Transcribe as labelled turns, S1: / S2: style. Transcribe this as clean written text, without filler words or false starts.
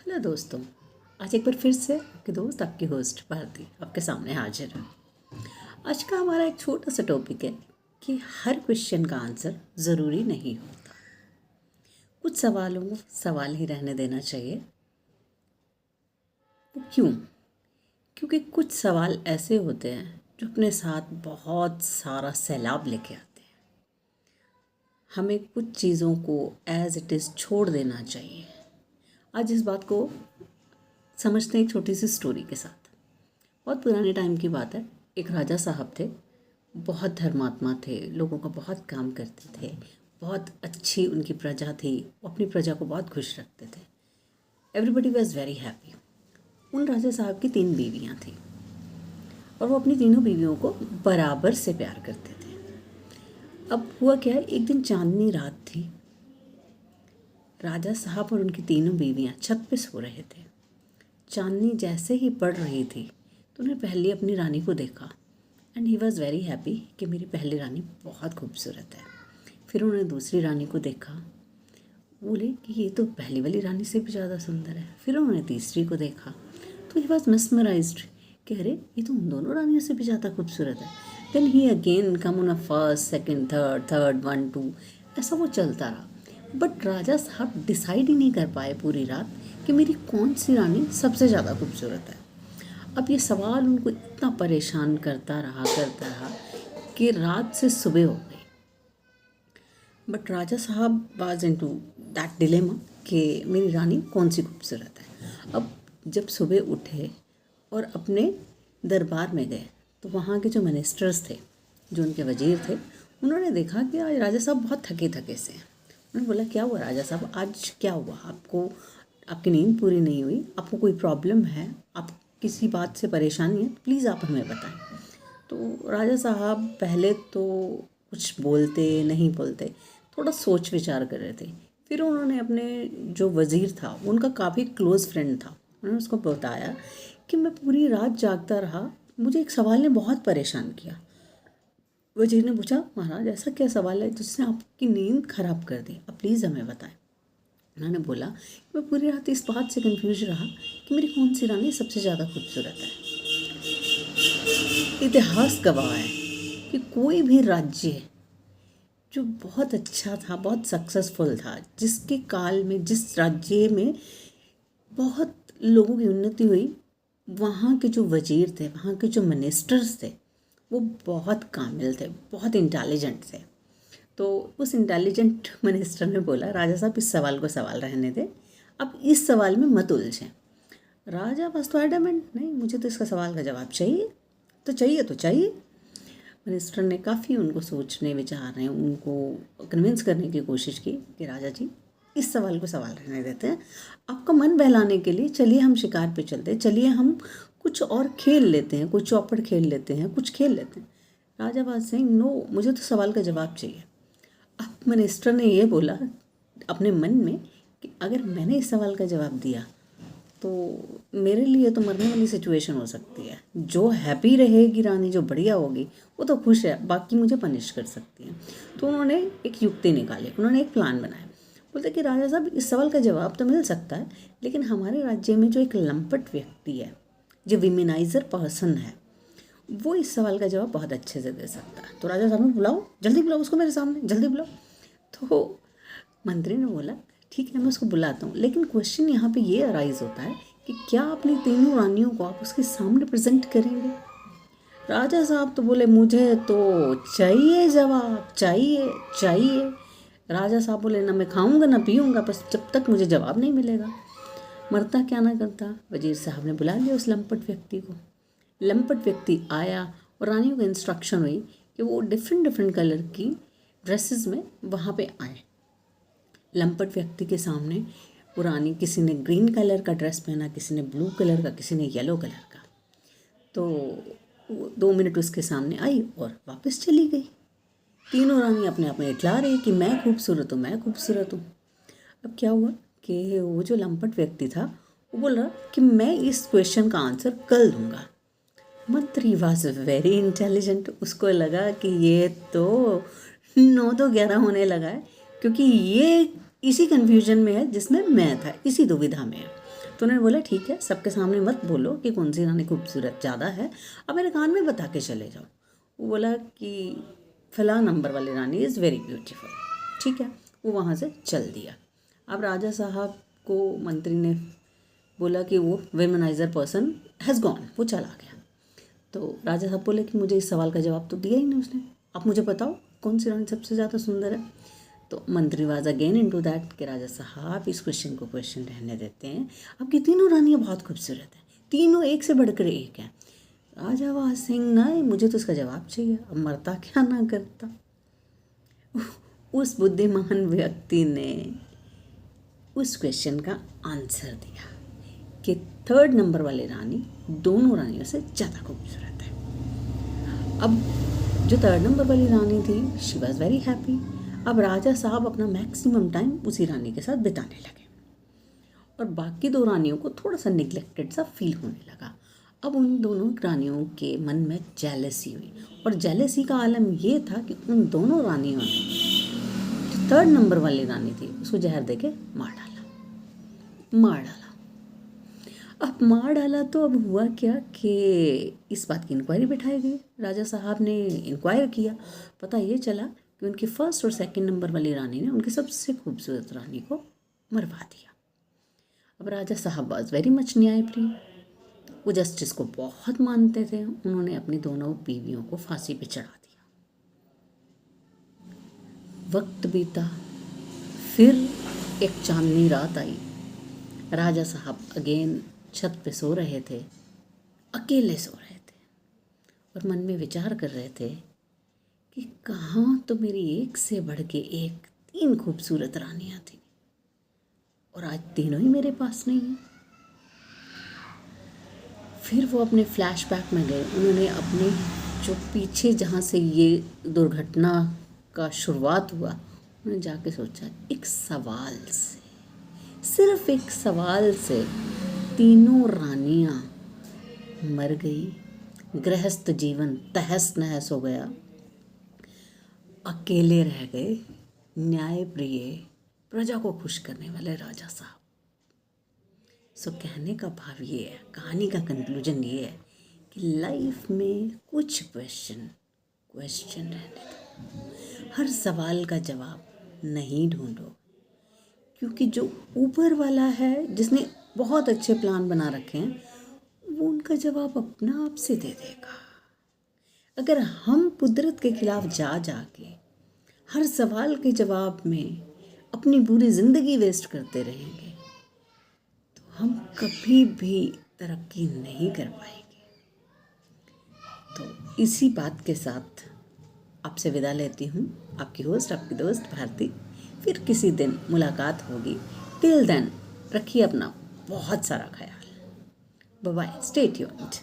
S1: Hello दोस्तों। आज एक बार फिर से आपके दोस्त आपकी होस्ट भारती आपके सामने हाजिर है। आज का हमारा एक छोटा सा टॉपिक है कि हर क्वेश्चन का आंसर ज़रूरी नहीं होता। कुछ सवालों को सवाल ही रहने देना चाहिए। वो क्यों? क्योंकि कुछ सवाल ऐसे होते हैं जो अपने साथ बहुत सारा सैलाब लेके आते हैं। हमें कुछ चीज़ों को एज इट इज़ छोड़ देना चाहिए। आज इस बात को समझते हैं एक छोटी सी स्टोरी के साथ। बहुत पुराने टाइम की बात है। एक राजा साहब थे, बहुत धर्मात्मा थे, लोगों का बहुत काम करते थे, बहुत अच्छी उनकी प्रजा थी, वो अपनी प्रजा को बहुत खुश रखते थे। Everybody was very happy. उन राजा साहब की 3 बीवियाँ थीं और वो अपनी तीनों बीवियों को बराबर से प्यार करते थे। अब हुआ क्या है, एक दिन चांदनी रात थी। राजा साहब और उनकी तीनों बीवियाँ छत पे सो रहे थे। चांदनी जैसे ही पड़ रही थी तो उन्हें पहले अपनी रानी को देखा and he was very happy कि मेरी पहली रानी बहुत खूबसूरत है। फिर उन्होंने दूसरी रानी को देखा, बोले कि ये तो पहली वाली रानी से भी ज़्यादा सुंदर है। फिर उन्होंने तीसरी को देखा तो ही वॉज मिसमराइज्ड कि अरे ये तो उन दोनों रानियों से भी ज़्यादा खूबसूरत है। Then he again come on a first second third 1 2 ऐसा वो चलता रहा। बट राजा साहब डिसाइड ही नहीं कर पाए पूरी रात कि मेरी कौन सी रानी सबसे ज़्यादा खूबसूरत है। अब ये सवाल उनको इतना परेशान करता रहा कि रात से सुबह हो गई। बट राजा साहब वाज इनटू दैट डिलेमा कि मेरी रानी कौन सी खूबसूरत है। अब जब सुबह उठे और अपने दरबार में गए तो वहाँ के जो मिनिस्टर्स थे, जो उनके वजीर थे, उन्होंने देखा कि आज राजा साहब बहुत थके थके से हैं। उन्होंने बोला, क्या हुआ राजा साहब, आज क्या हुआ? आपकी नींद पूरी नहीं हुई? आपको कोई प्रॉब्लम है? आप किसी बात से परेशानी है? प्लीज़ आप हमें बताएं। तो राजा साहब पहले तो कुछ बोलते नहीं बोलते, थोड़ा सोच विचार कर रहे थे। फिर उन्होंने अपने जो वज़ीर था, वो उनका काफ़ी क्लोज़ फ्रेंड था, उन्होंने उसको बताया कि मैं पूरी रात जागता रहा, मुझे एक सवाल ने बहुत परेशान किया। वजीर ने पूछा, महाराज ऐसा क्या सवाल है जिसने आपकी नींद खराब कर दी? आप प्लीज़ हमें बताएं। उन्होंने बोला कि मैं पूरी रात इस बात से कंफ्यूज रहा कि मेरी कौन सी रानी सबसे ज़्यादा खूबसूरत है। इतिहास गवाह है कि कोई भी राज्य जो बहुत अच्छा था, बहुत सक्सेसफुल था, जिसके काल में, जिस राज्य में बहुत लोगों की उन्नति हुई, वहाँ के जो वजीर थे, वहाँ के जो मिनिस्टर्स थे, वो बहुत कामिल थे, बहुत इंटेलिजेंट थे। तो उस इंटेलिजेंट मिनिस्टर ने बोला, राजा साहब इस सवाल को सवाल रहने दें, अब इस सवाल में मत उलझें। राजा बस तो एडमेंट, नहीं मुझे तो इसका सवाल का जवाब चाहिए तो चाहिए। मिनिस्टर ने काफ़ी उनको सोचने विचारने, उनको कन्विंस करने की कोशिश की कि राजा जी इस सवाल को सवाल रहने देते हैं, आपका मन बहलाने के लिए चलिए हम शिकार पे चलते हैं, चलिए हम कुछ और खेल लेते हैं, कुछ चौपड़ खेल लेते हैं, कुछ खेल लेते हैं। राजा वाज सेइंग नो, मुझे तो सवाल का जवाब चाहिए। अब मिनिस्टर ने ये बोला अपने मन में कि अगर मैंने इस सवाल का जवाब दिया तो मेरे लिए तो मरने वाली सिचुएशन हो सकती है। जो हैप्पी रहेगी रानी, जो बढ़िया होगी, वो तो खुश है, बाकी मुझे पनिश कर सकती है। तो उन्होंने एक युक्ति निकाली, उन्होंने एक प्लान बनाया। बोलते कि राजा साहब इस सवाल का जवाब तो मिल सकता है, लेकिन हमारे राज्य में जो एक लंपट व्यक्ति है, जो विमेनाइजर पर्सन है, वो इस सवाल का जवाब बहुत अच्छे से दे सकता है। तो राजा साहब ने बुलाओ, जल्दी बुलाओ उसको मेरे सामने, जल्दी बुलाओ। तो मंत्री ने बोला ठीक है मैं उसको बुलाता हूँ, लेकिन क्वेश्चन यहाँ पे ये अराइज होता है कि क्या अपनी तीनों रानियों को आप उसके सामने प्रेजेंट करेंगे? राजा साहब तो बोले मुझे तो चाहिए जवाब, चाहिए। राजा साहब बोले ना मैं खाऊंगा ना पीऊंगा, बस जब तक मुझे जवाब नहीं मिलेगा। मरता क्या ना करता, वजीर साहब ने बुला लिया उस लंपट व्यक्ति को। लंपट व्यक्ति आया और रानियों को इंस्ट्रक्शन हुई कि वो डिफरेंट कलर की ड्रेसेस में वहाँ पे आए। लंपट व्यक्ति के सामने वो रानी, किसी ने ग्रीन कलर का ड्रेस पहना, किसी ने ब्लू कलर का, किसी ने येलो कलर का। तो 2 मिनट उसके सामने आई और वापस चली गई। तीनों रानी अपने आप में इतला रही कि मैं खूबसूरत हूँ, मैं खूबसूरत हूँ। अब क्या हुआ कि वो जो लंपट व्यक्ति था वो बोल रहा कि मैं इस क्वेश्चन का आंसर कल दूंगा। मंत्री वॉज वेरी इंटेलिजेंट, उसको लगा कि ये तो 9-11 होने लगा है, क्योंकि ये इसी कन्फ्यूजन में है जिसमें मैं था, इसी दुविधा में है। तो उन्होंने बोला ठीक है, सबके सामने मत बोलो कि कौन सी रानी खूबसूरत ज़्यादा है, अब मेरे कान में बता के चले जाओ। वो बोला कि फला नंबर वाली रानी इज़ वेरी ब्यूटीफुल। ठीक है, वो वहाँ से चल दिया। अब राजा साहब को मंत्री ने बोला कि वो वेमनाइजर पर्सन हैज़ गॉन, वो चला गया। तो राजा साहब बोले कि मुझे इस सवाल का जवाब तो दिया ही नहीं उसने, आप मुझे बताओ कौन सी रानी सबसे ज़्यादा सुंदर है। तो मंत्री वाज अगेन इनटू दैट कि राजा साहब इस क्वेश्चन को क्वेश्चन रहने देते हैं, आपकी तीनों रानियाँ बहुत खूबसूरत हैं, तीनों एक से बढ़कर एक हैं। राजा वाज सिंह नहीं, मुझे तो इसका जवाब चाहिए, अब मरता क्या ना करता। उस बुद्धिमान व्यक्ति ने उस क्वेश्चन का आंसर दिया कि 3rd नंबर वाली रानी दोनों रानियों से ज़्यादा खूबसूरत है। अब जो 3rd नंबर वाली रानी थी, शी वॉज वेरी हैप्पी। अब राजा साहब अपना मैक्सिमम टाइम उसी रानी के साथ बिताने लगे और बाकी 2 रानियों को थोड़ा सा निगलेक्टेड सा फील होने लगा। अब उन दोनों रानियों के मन में जेलसी हुई और जेलसी का आलम ये था कि उन दोनों रानियों ने जो 3rd नंबर वाली रानी थी उसको जहर दे के मार डाला। अब मार डाला तो अब हुआ क्या कि इस बात की इंक्वायरी बिठाई गई। राजा साहब ने इंक्वायर किया, पता ये चला कि उनकी 1st और 2nd नंबर वाली रानी ने उनकी सबसे खूबसूरत रानी को मरवा दिया। अब राजा साहब वॉज वेरी मच न्यायप्रिय, वो जस्टिस को बहुत मानते थे। उन्होंने अपनी दोनों बीवियों को फांसी पे चढ़ा दिया। वक्त बीता, फिर एक चांदनी रात आई। राजा साहब अगेन छत पे सो रहे थे, अकेले सो रहे थे और मन में विचार कर रहे थे कि कहाँ तो मेरी एक से बढ़ के एक 3 खूबसूरत रानियाँ थी और आज तीनों ही मेरे पास नहीं हैं। फिर वो अपने फ्लैशबैक में गए। उन्होंने अपने जो पीछे जहाँ से ये दुर्घटना का शुरुआत हुआ, उन्होंने जाके सोचा एक सवाल से, सिर्फ एक सवाल से तीनों रानियाँ मर गई। गृहस्थ जीवन तहस नहस हो गया। अकेले रह गए न्यायप्रिय, प्रजा को खुश करने वाले राजा साहब। सो कहने का भाव ये है, कहानी का कंक्लूजन ये है कि लाइफ में कुछ क्वेश्चन रहने दो। हर सवाल का जवाब नहीं ढूंढो, क्योंकि जो ऊपर वाला है, जिसने बहुत अच्छे प्लान बना रखे हैं, वो उनका जवाब अपना आप से दे देगा। अगर हम कुदरत के खिलाफ जा के हर सवाल के जवाब में अपनी पूरी ज़िंदगी वेस्ट करते रहेंगे तो हम कभी भी तरक्की नहीं कर पाएंगे। तो इसी बात के साथ आपसे विदा लेती हूँ। आपकी होस्ट, आपकी दोस्त भारती। फिर किसी दिन मुलाकात होगी। टिल देन रखिए अपना बहुत सारा ख्याल। Bye bye, stay tuned.